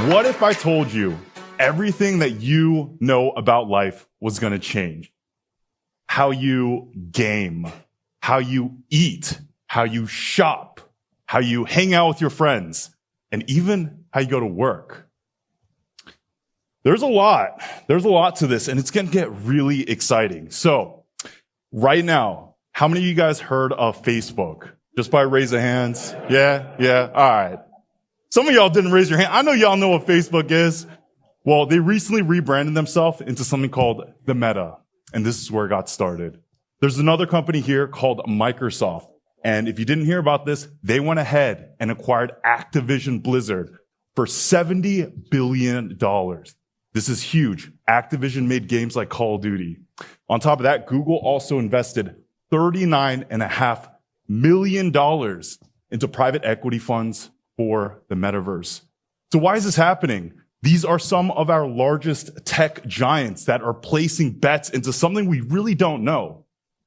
What if I told you everything that you know about life was going to change? How you game, how you eat, how you shop, how you hang out with your friends, and even how you go to work. There's a lot to this, and it's going to get really exciting. So right now, how many of you guys heard of Facebook? Just by raise of hands. Yeah. All right. Some of y'all didn't raise your hand. I know y'all know what Facebook is. Well, they recently rebranded themselves into something called the Meta. And this is where it got started. There's another company here called Microsoft. And if you didn't hear about this, they went ahead and acquired Activision Blizzard for $70 billion. This is huge. Activision made games like Call of Duty. On top of that, Google also invested $39.5 million into private equity funds for the metaverse. So why is this happening? These are some of our largest tech giants that are placing bets into something we really don't know.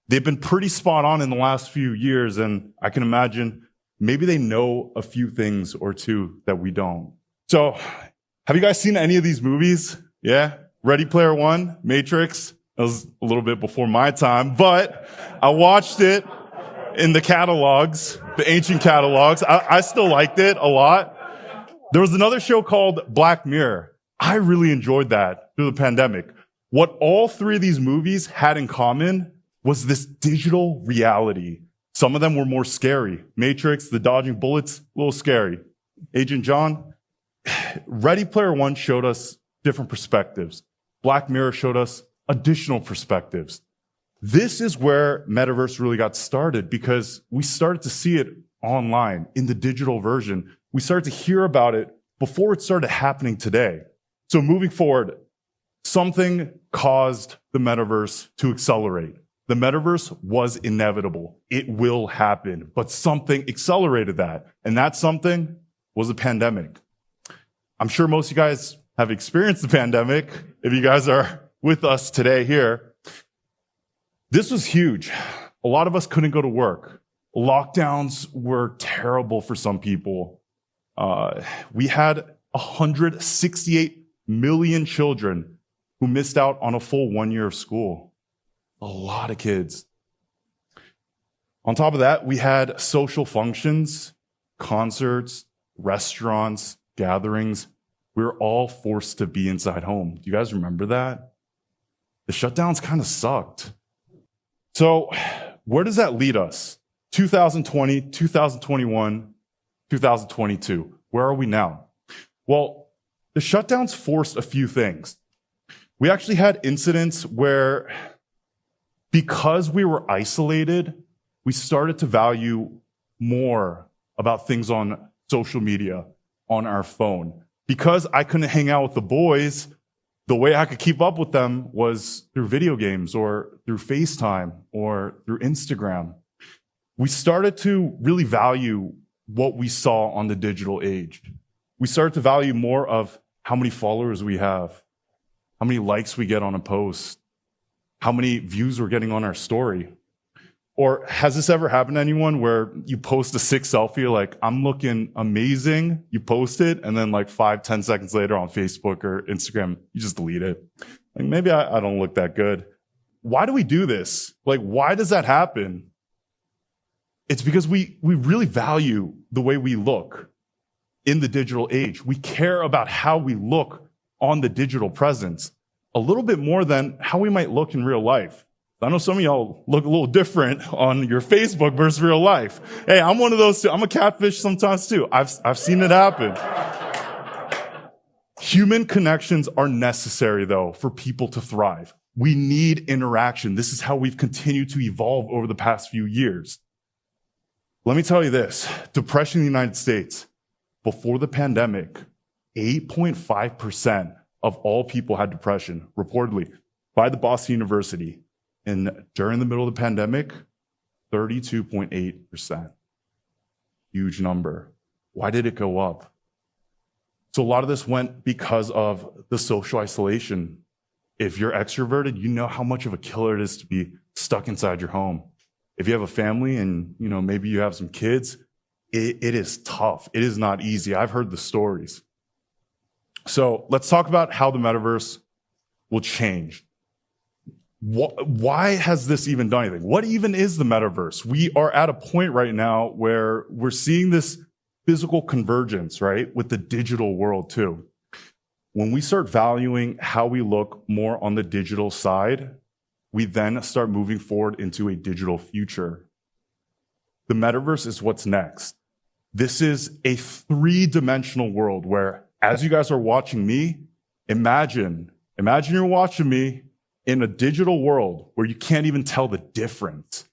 They've been pretty spot on in the last few years, and I can imagine maybe they know a few things or two that we don't. So have you guys seen any of these movies? Yeah? Ready Player One, Matrix. That was a little bit before my time, but I watched it in the catalogs, the ancient catalogs. I still liked it a lot. There was another show called Black Mirror. I really enjoyed that through the pandemic. What all three of these movies had in common was this digital reality. Some of them were more scary. Matrix, the dodging bullets, a little scary. Agent John, Ready Player One showed us different perspectives. Black Mirror showed us additional perspectives. This is where Metaverse really got started because we started to see it online in the digital version. We started to hear about it before it started happening today. So moving forward, something caused the metaverse to accelerate. The metaverse was inevitable. It will happen, but something accelerated that. And that something was a pandemic. I'm sure most of you guys have experienced the pandemic. If you guys are with us today here, this was huge. A lot of us couldn't go to work. Lockdowns were terrible for some people. We had 168 million children who missed out on a full 1 year of school. A lot of kids. On top of that, we had social functions, concerts, restaurants, gatherings. We were all forced to be inside home. Do you guys remember that? The shutdowns kind of sucked. So where does that lead us? 2020, 2021, 2022. Where are we now? Well, the shutdowns forced a few things. We actually had incidents where, because we were isolated, we started to value more about things on social media, on our phone. Because I couldn't hang out with the boys, the way I could keep up with them was through video games or through FaceTime or through Instagram. We started to really value what we saw on the digital age. We started to value more of how many followers we have, how many likes we get on a post, how many views we're getting on our story. Or has this ever happened to anyone where you post a sick selfie, like, I'm looking amazing, you post it, and then like 5-10 seconds later on Facebook or Instagram, you just delete it. Like, maybe I don't look that good. Why do we do this? Like, why does that happen? It's because we really value the way we look in the digital age. We care about how we look on the digital presence a little bit more than how we might look in real life. I know some of y'all look a little different on your Facebook versus real life. Hey, I'm one of those too. I'm a catfish sometimes too. I've seen it happen. Human connections are necessary though for people to thrive. We need interaction. This is how we've continued to evolve over the past few years. Let me tell you this, depression in the United States, before the pandemic, 8.5% of all people had depression, reportedly, by the Boston University. And during the middle of the pandemic, 32.8%. Huge number. Why did it go up? So a lot of this went because of the social isolation. If you're extroverted, you know how much of a killer it is to be stuck inside your home. If you have a family and, maybe you have some kids, it is tough. It is not easy. I've heard the stories. So let's talk about how the metaverse will change. Why has this even done anything? What even is the metaverse? We are at a point right now where we're seeing this physical convergence, right, with the digital world too. When we start valuing how we look more on the digital side, we then start moving forward into a digital future. The metaverse is what's next. This is a three-dimensional world where, as you guys are watching me, imagine you're watching me in a digital world where you can't even tell the difference,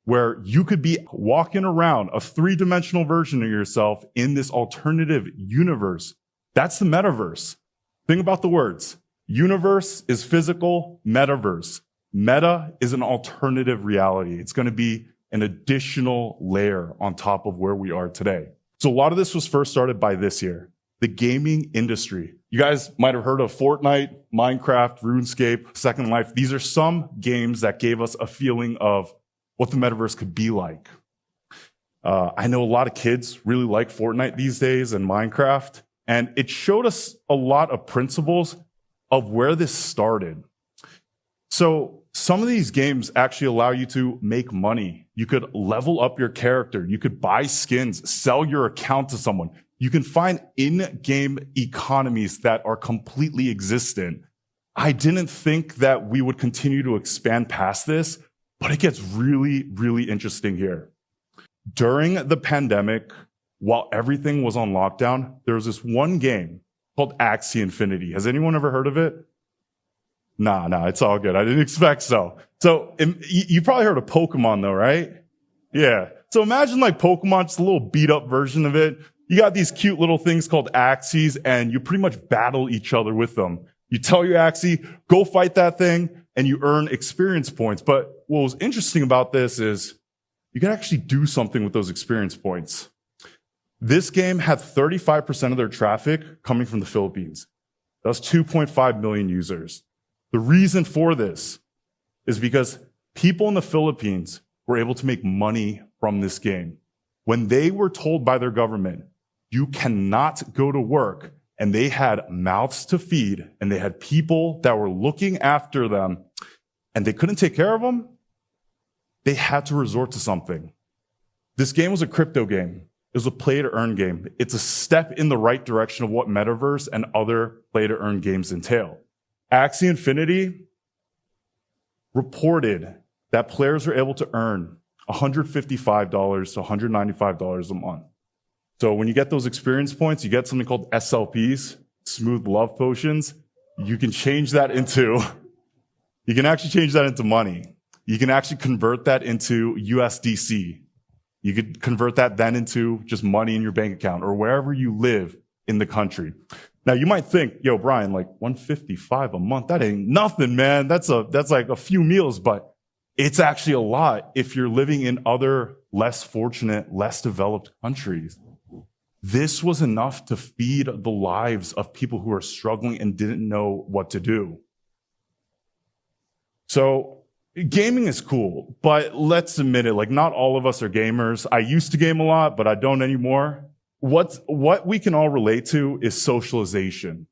where you could be walking around a three-dimensional version of yourself in this alternative universe. That's the metaverse. Think about the words. Universe is physical, metaverse. Meta is an alternative reality. It's going to be an additional layer on top of where we are today. So a lot of this was first started by this year, the gaming industry. You guys might have heard of Fortnite, Minecraft, RuneScape, Second Life. These are some games that gave us a feeling of what the metaverse could be like. I know a lot of kids really like Fortnite these days and Minecraft, and it showed us a lot of principles of where this started. So some of these games actually allow you to make money. You could level up your character. You could buy skins, sell your account to someone. You can find in-game economies that are completely existent. I didn't think that we would continue to expand past this, but it gets really, really interesting here. During the pandemic, while everything was on lockdown, there was this one game called Axie Infinity. Has anyone ever heard of it? Nah, it's all good. I didn't expect so. So you probably heard of Pokemon though, right? Yeah. So imagine like Pokemon, just a little beat up version of it. You got these cute little things called Axies, and you pretty much battle each other with them. You tell your Axie, go fight that thing, and you earn experience points. But what was interesting about this is you can actually do something with those experience points. This game had 35% of their traffic coming from the Philippines. That's 2.5 million users. The reason for this is because people in the Philippines were able to make money from this game. When they were told by their government, you cannot go to work, and they had mouths to feed, and they had people that were looking after them, and they couldn't take care of them, they had to resort to something. This game was a crypto game. It was a play-to-earn game. It's a step in the right direction of what Metaverse and other play-to-earn games entail. Axie Infinity reported that players were able to earn $155 to $195 a month. So when you get those experience points, you get something called SLPs, smooth love potions. You can change that into, you can actually change that into money. You can actually convert that into USDC. You could convert that then into just money in your bank account or wherever you live in the country. Now you might think, yo, Brian, like $155 a month, that ain't nothing, man. That's like a few meals, but it's actually a lot if you're living in other less fortunate, less developed countries. This was enough to feed the lives of people who are struggling and didn't know what to do. So gaming is cool, but let's admit it, like not all of us are gamers. I used to game a lot, but I don't anymore. What we can all relate to is socialization.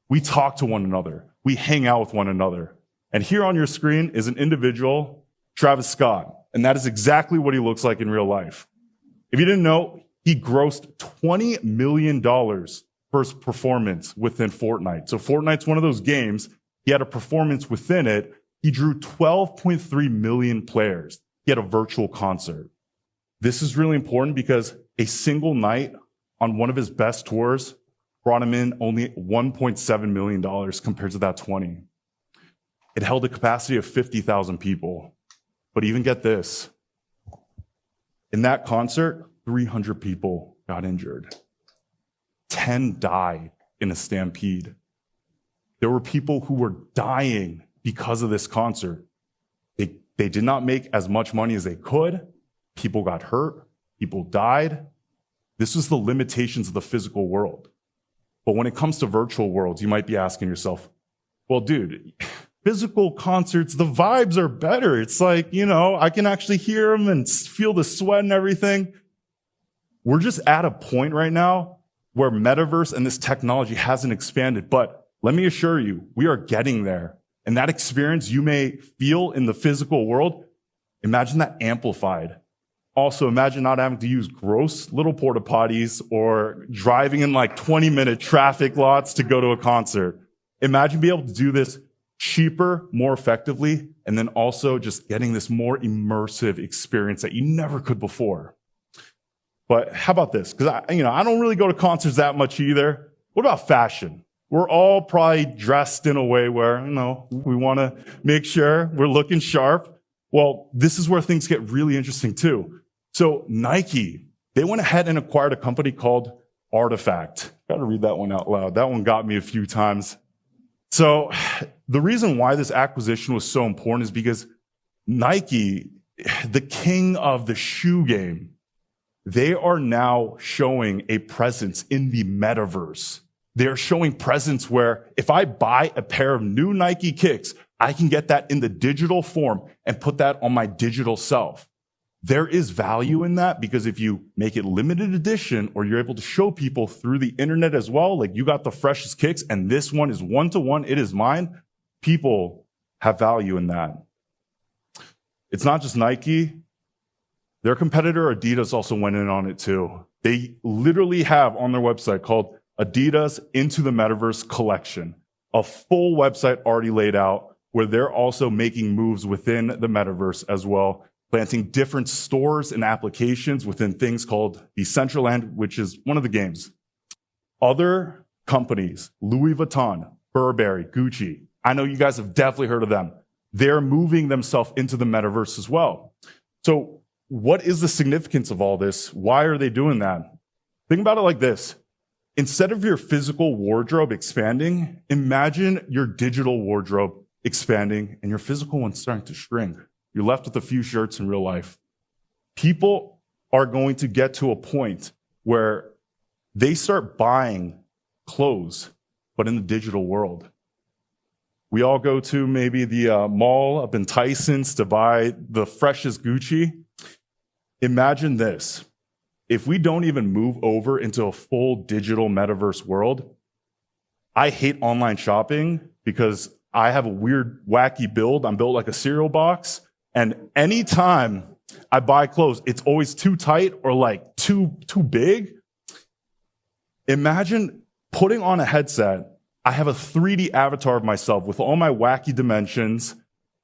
We talk to one another. We hang out with one another. And here on your screen is an individual, Travis Scott. And that is exactly what he looks like in real life. If you didn't know, he grossed $20 million for his performance within Fortnite. So Fortnite's one of those games. He had a performance within it. He drew 12.3 million players. He had a virtual concert. This is really important because a single night on one of his best tours brought him in only $1.7 million compared to that 20. It held a capacity of 50,000 people. But even get this, in that concert, 300 people got injured. 10 died in a stampede. There were people who were dying because of this concert. They did not make as much money as they could. People got hurt. People died. This was the limitations of the physical world. But when it comes to virtual worlds, you might be asking yourself, well, dude, physical concerts, the vibes are better. It's like, I can actually hear them and feel the sweat and everything. We're just at a point right now where metaverse and this technology hasn't expanded, but let me assure you, we are getting there. And that experience you may feel in the physical world, imagine that amplified. Also, imagine not having to use gross little porta potties or driving in like 20-minute traffic lots to go to a concert. Imagine being able to do this cheaper, more effectively, and then also just getting this more immersive experience that you never could before. But how about this? Because I don't really go to concerts that much either. What about fashion? We're all probably dressed in a way where, we want to make sure we're looking sharp. Well, this is where things get really interesting too. So Nike, they went ahead and acquired a company called Artifact. Got to read that one out loud. That one got me a few times. So the reason why this acquisition was so important is because Nike, the king of the shoe game, they are now showing a presence in the metaverse. They're showing presence where if I buy a pair of new Nike kicks, I can get that in the digital form and put that on my digital self. There is value in that because if you make it limited edition or you're able to show people through the internet as well, like you got the freshest kicks and this one is 1-to-1, it is mine, people have value in that. It's not just Nike. Their competitor Adidas also went in on it too. They literally have on their website called Adidas Into the Metaverse Collection, a full website already laid out where they're also making moves within the metaverse as well, planting different stores and applications within things called Decentraland, which is one of the games. Other companies, Louis Vuitton, Burberry, Gucci, I know you guys have definitely heard of them. They're moving themselves into the metaverse as well. So what is the significance of all this? Why are they doing that? Think about it like this. Instead of your physical wardrobe expanding, imagine your digital wardrobe expanding and your physical one starting to shrink. You're left with a few shirts in real life. People are going to get to a point where they start buying clothes, but in the digital world. We all go to maybe the mall up in Tyson's to buy the freshest Gucci. Imagine this. If we don't even move over into a full digital metaverse world, I hate online shopping because I have a weird, wacky build. I'm built like a cereal box. And anytime I buy clothes, it's always too tight or like too big. Imagine putting on a headset. I have a 3D avatar of myself with all my wacky dimensions,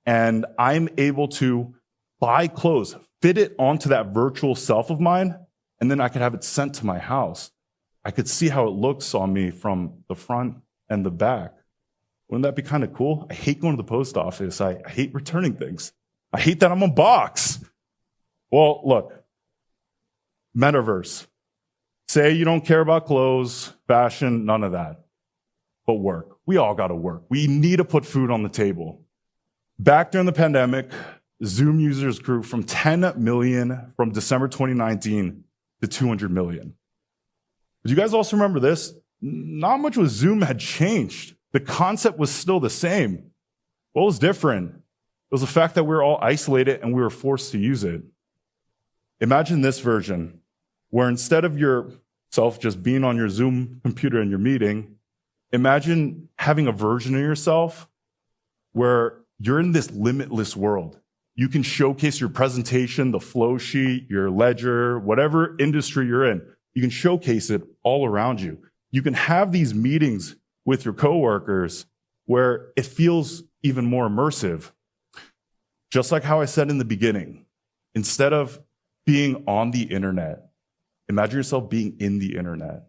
and I'm able to buy clothes, fit it onto that virtual self of mine, and then I could have it sent to my house. I could see how it looks on me from the front and the back. Wouldn't that be kind of cool? I hate going to the post office. I hate returning things. I hate that I'm a box. Well, look, metaverse. Say you don't care about clothes, fashion, none of that. But work. We all got to work. We need to put food on the table. Back during the pandemic, Zoom users grew from 10 million from December 2019 to 200 million. Do you guys also remember this? Not much with Zoom had changed. The concept was still the same. What was different? It was the fact that we were all isolated and we were forced to use it. Imagine this version, where instead of yourself just being on your Zoom computer in your meeting, imagine having a version of yourself where you're in this limitless world. You can showcase your presentation, the flow sheet, your ledger, whatever industry you're in. You can showcase it all around you. You can have these meetings with your coworkers where it feels even more immersive. Just like how I said in the beginning, instead of being on the internet, imagine yourself being in the internet.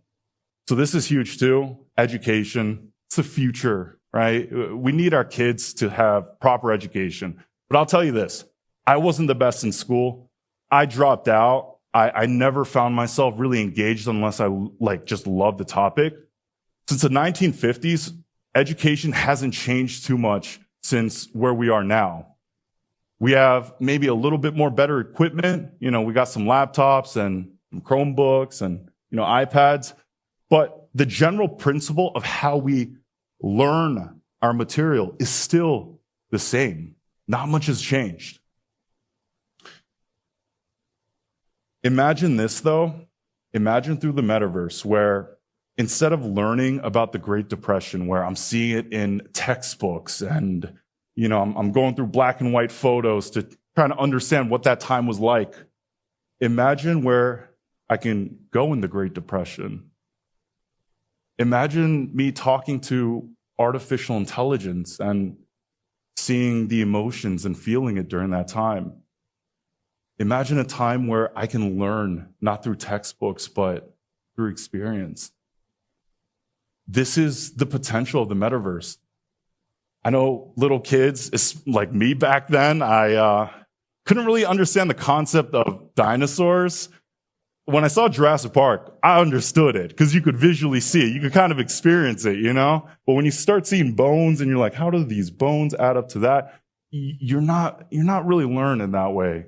So this is huge too. Education, it's the future, right? We need our kids to have proper education. But I'll tell you this, I wasn't the best in school. I dropped out. I never found myself really engaged unless I just loved the topic. Since the 1950s, education hasn't changed too much since where we are now. We have maybe a little bit more better equipment. We got some laptops and some Chromebooks and, iPads. But the general principle of how we learn our material is still the same. Not much has changed. Imagine this, though. Imagine through the metaverse where instead of learning about the Great Depression, where I'm seeing it in textbooks and, I'm going through black and white photos to try to understand what that time was like, imagine where I can go in the Great Depression. Imagine me talking to artificial intelligence and seeing the emotions and feeling it during that time. Imagine a time where I can learn not through textbooks, but through experience. This is the potential of the metaverse. I know little kids, it's like me back then, I couldn't really understand the concept of dinosaurs. When I saw Jurassic Park, I understood it because you could visually see it. You could kind of experience it, But when you start seeing bones and you're like, how do these bones add up to that? You're not really learning that way.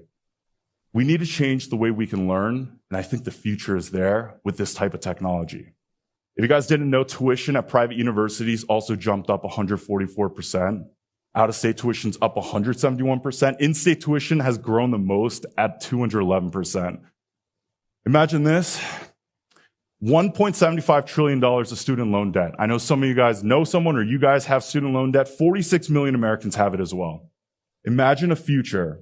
We need to change the way we can learn. And I think the future is there with this type of technology. If you guys didn't know, tuition at private universities also jumped up 144%. Out-of-state tuition's up 171%. In-state tuition has grown the most at 211%. Imagine this, $1.75 trillion of student loan debt. I know some of you guys know someone or you guys have student loan debt. 46 million Americans have it as well. Imagine a future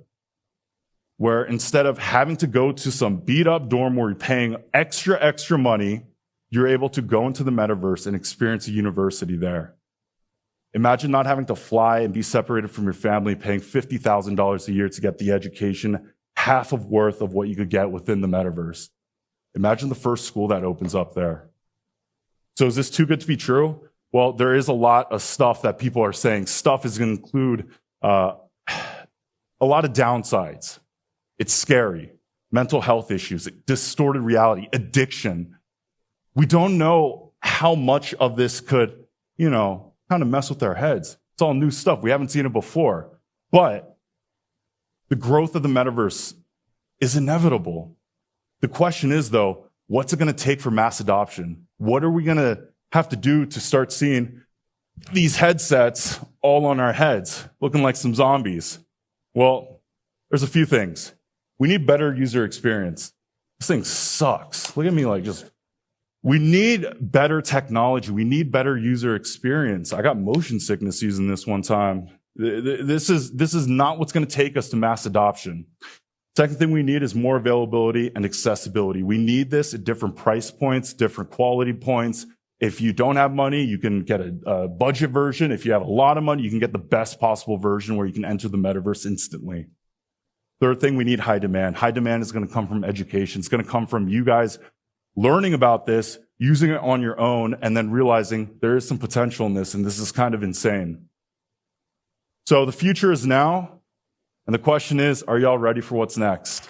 where instead of having to go to some beat-up dorm where you're paying extra money, you're able to go into the metaverse and experience a university there. Imagine not having to fly and be separated from your family, paying $50,000 a year to get the education, half of worth of what you could get within the metaverse. Imagine the first school that opens up there. So is this too good to be true? Well, there is a lot of stuff that people are saying. Stuff is going to include a lot of downsides. It's scary. Mental health issues, distorted reality, addiction. We don't know how much of this could, kind of mess with our heads. It's all new stuff. We haven't seen it before. But the growth of the metaverse is inevitable. The question is, though, what's it going to take for mass adoption? What are we going to have to do to start seeing these headsets all on our heads, looking like some zombies? Well, there's a few things. We need better user experience. This thing sucks. Look at me we need better technology. We need better user experience. I got motion sickness using this one time. This is not what's going to take us to mass adoption. Second thing we need is more availability and accessibility. We need this at different price points, different quality points. If you don't have money, you can get a budget version. If you have a lot of money, you can get the best possible version where you can enter the metaverse instantly. Third thing, we need high demand. High demand is going to come from education. It's going to come from you guys learning about this, using it on your own, and then realizing there is some potential in this, and this is kind of insane. So the future is now. And the question is, are y'all ready for what's next?